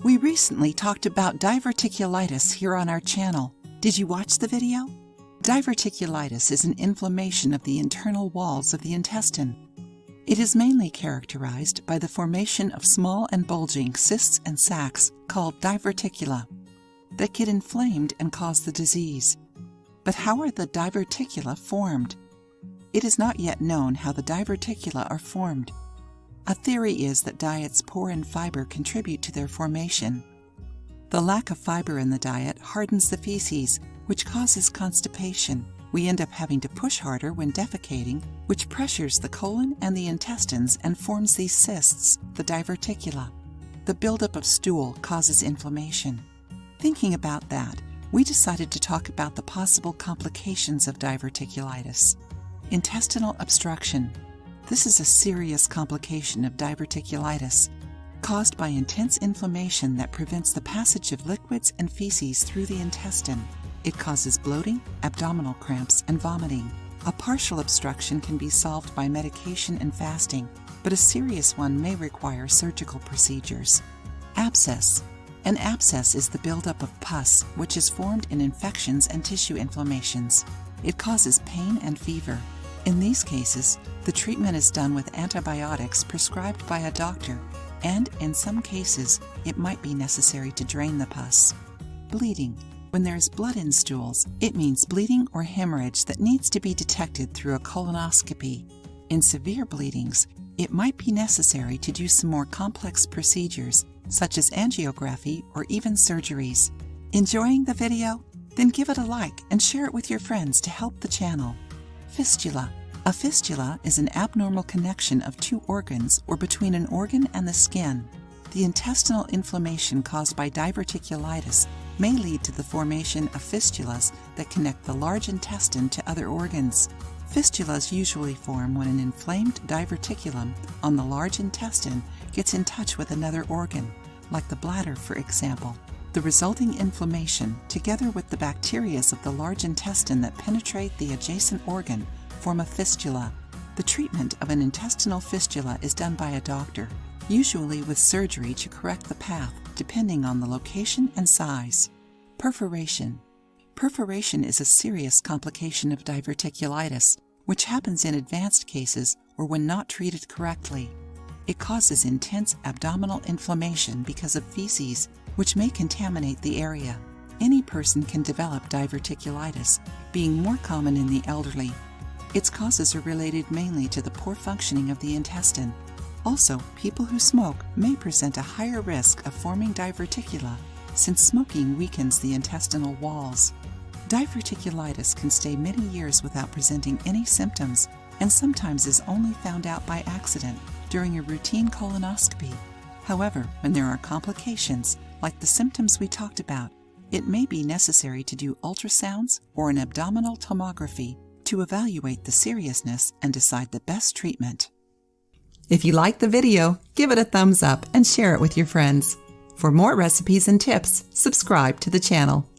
We recently talked about diverticulitis here on our channel. Did you watch the video? Diverticulitis is an inflammation of the internal walls of the intestine. It is mainly characterized by the formation of small and bulging cysts and sacs called diverticula that get inflamed and cause the disease. But how are the diverticula formed? It is not yet known how the diverticula are formed. A theory is that diets poor in fiber contribute to their formation. The lack of fiber in the diet hardens the feces, which causes constipation. We end up having to push harder when defecating, which pressures the colon and the intestines and forms these cysts, the diverticula. The buildup of stool causes inflammation. Thinking about that, we decided to talk about the possible complications of diverticulitis. Intestinal obstruction. This is a serious complication of diverticulitis, caused by intense inflammation that prevents the passage of liquids and feces through the intestine. It causes bloating, abdominal cramps, and vomiting. A partial obstruction can be solved by medication and fasting, but a serious one may require surgical procedures. Abscess. An abscess is the buildup of pus, which is formed in infections and tissue inflammations. It causes pain and fever. In these cases, the treatment is done with antibiotics prescribed by a doctor, and in some cases, it might be necessary to drain the pus. Bleeding. When there is blood in stools, it means bleeding or hemorrhage that needs to be detected through a colonoscopy. In severe bleedings, it might be necessary to do some more complex procedures, such as angiography or even surgeries. Enjoying the video? Then give it a like and share it with your friends to help the channel. Fistula. A fistula is an abnormal connection of two organs or between an organ and the skin. The intestinal inflammation caused by diverticulitis may lead to the formation of fistulas that connect the large intestine to other organs. Fistulas usually form when an inflamed diverticulum on the large intestine gets in touch with another organ, like the bladder, for example. The resulting inflammation, together with the bacteria of the large intestine that penetrate the adjacent organ, form a fistula. The treatment of an intestinal fistula is done by a doctor, usually with surgery to correct the path, depending on the location and size. Perforation. Perforation is a serious complication of diverticulitis, which happens in advanced cases or when not treated correctly. It causes intense abdominal inflammation because of feces, which may contaminate the area. Any person can develop diverticulitis, being more common in the elderly. Its causes are related mainly to the poor functioning of the intestine. Also, people who smoke may present a higher risk of forming diverticula, since smoking weakens the intestinal walls. Diverticulitis can stay many years without presenting any symptoms, and sometimes is only found out by accident during a routine colonoscopy. However, when there are complications, like the symptoms we talked about, it may be necessary to do ultrasounds or an abdominal tomography to evaluate the seriousness and decide the best treatment. If you liked the video, give it a thumbs up and share it with your friends. For more recipes and tips, subscribe to the channel.